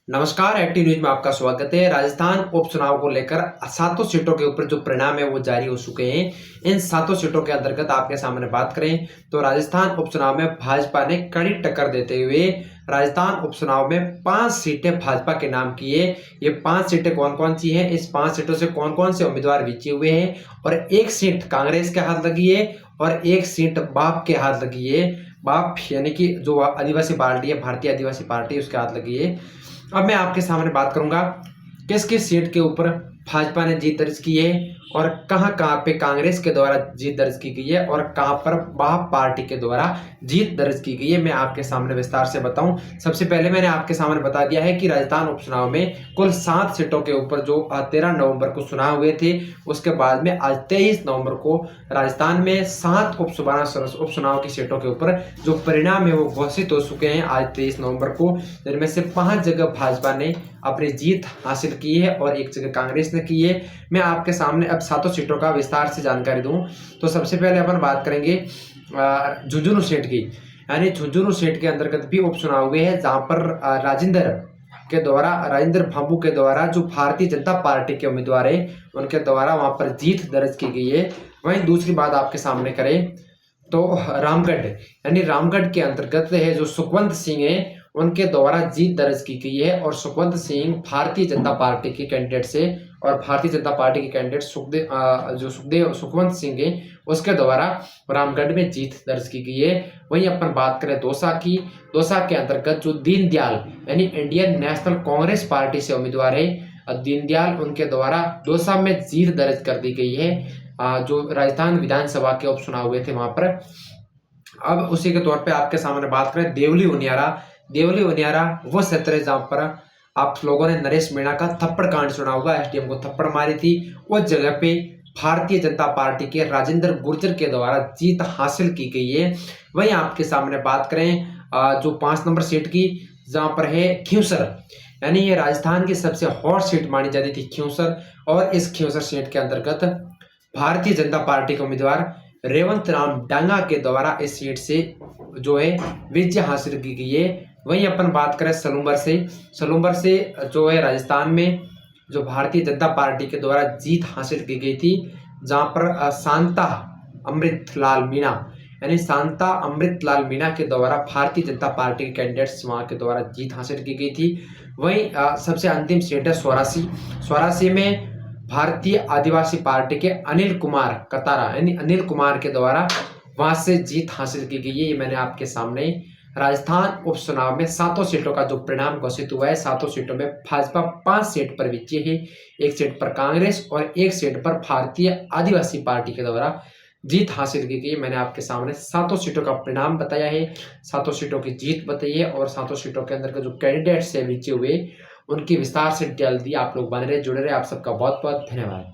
नमस्कार, active news में आपका स्वागत है। राजस्थान उपचुनाव को लेकर सातों सीटों के ऊपर जो परिणाम है वो जारी हो चुके हैं। इन सातों सीटों के अंतर्गत आपके सामने बात करें तो राजस्थान उपचुनाव में भाजपा ने कड़ी टक्कर देते हुए राजस्थान उपचुनाव में 5 सीटें भाजपा के नाम की है। ये 5 सीटें कौन कौन सी हैं, इस 5 सीटों से कौन कौन से उम्मीदवार जीते हुए हैं और एक सीट कांग्रेस के हाथ लगी है और एक सीट बाप के हाथ लगी है। बाप यानी कि जो आदिवासी पार्टी है, भारतीय आदिवासी पार्टी, उसके हाथ लगी है। अब मैं आपके सामने बात करूंगा किस किस सीट के ऊपर भाजपा ने जीत दर्ज की है और कहां कहां पे कांग्रेस के द्वारा जीत दर्ज की गई है और कहां पर बाप पार्टी के द्वारा जीत दर्ज की गई है। मैं आपके सामने विस्तार से बताऊं। सबसे पहले मैंने आपके सामने बता दिया है कि राजस्थान उपचुनाव में कुल 7 सीटों के ऊपर जो 13 नवंबर को चुनाव हुए थे, उसके बाद में आज 23 नवंबर को राजस्थान में 7 उपचुनाव की सीटों के ऊपर जो परिणाम है वो घोषित हो चुके हैं आज 23 नवंबर को, जिनमें से 5 जगह भाजपा ने अपनी जीत हासिल की है और एक जगह कांग्रेस ने की है। मैं आपके सामने अब सातों सीटों का विस्तार से जानकारी दूं तो सबसे पहले अपन बात करेंगे झुंझुनू सीट की। यानी झुंझुनू सीट के अंतर्गत भी उपचुनाव हुए हैं, जहां पर राजेंद्र भाबू के द्वारा जो भारतीय जनता पार्टी के उम्मीदवार है उनके द्वारा वहां पर जीत दर्ज की गई है। वहीं दूसरी बात आपके सामने करें तो रामगढ़ यानी रामगढ़ के अंतर्गत है जो सुखवंत सिंह है उनके द्वारा जीत दर्ज की गई है और सुखवंत सिंह भारतीय जनता पार्टी के कैंडिडेट से और भारतीय जनता पार्टी के कैंडिडेट सुखवंत सिंह है उसके द्वारा रामगढ़ में जीत दर्ज की गई है। वहीं अपन बात करें दौसा की, दौसा के अंतर्गत जो दीनदयाल यानी इंडियन नेशनल कांग्रेस पार्टी से उम्मीदवार है दीनदयाल, उनके द्वारा दौसा में जीत दर्ज कर दी गई है। जो राजस्थान विधानसभा के उपचुनाव हुए थे वहां पर। अब उसी के तौर पे आपके सामने बात करें देवली उनियारा वो क्षेत्र है जहां पर आप लोगों ने नरेश मीणा का थप्पड़ कांड सुना होगा, एसडीएम को थप्पड़ मारी थी। उस जगह पे भारतीय जनता पार्टी के राजेंद्र गुर्जर के द्वारा जीत हासिल की गई है। वहीं आपके सामने बात करें जो 5 नंबर सीट की, जहां पर है खींवसर, यानी ये राजस्थान की सबसे हॉट सीट मानी जाती थी खींवसर, और इस खींवसर सीट के अंतर्गत भारतीय जनता पार्टी के उम्मीदवार रेवंत राम डांगा के द्वारा इस सीट से जो है विजय हासिल की गई है। वहीं अपन बात करें सलूंबर से जो है राजस्थान में जो भारतीय जनता पार्टी के द्वारा जीत हासिल की गई थी, जहां पर शांता अमृतलाल मीणा के द्वारा भारतीय जनता पार्टी के कैंडिडेट्स वहां के द्वारा जीत हासिल की गई थी। वहीं सबसे अंतिम सीट है स्वरासी में भारतीय आदिवासी पार्टी के अनिल कुमार कतारा यानी अनिल कुमार के द्वारा वहां से जीत हासिल की गई है। ये मैंने आपके सामने राजस्थान उपचुनाव में 7 सीटों का जो परिणाम घोषित हुआ है, 7 सीटों में भाजपा 5 सीट पर विजयी है, 1 सीट पर कांग्रेस और 1 सीट पर भारतीय आदिवासी पार्टी के द्वारा जीत हासिल की गई। मैंने आपके सामने 7 सीटों का परिणाम बताया है, 7 सीटों की जीत बताई है और 7 सीटों के अंदर के जो कैंडिडेट्स है विजयी हुए उनकी विस्तार से डिटेल दी। आप लोग बने रहे, जुड़े रहे। आप सबका बहुत बहुत धन्यवाद।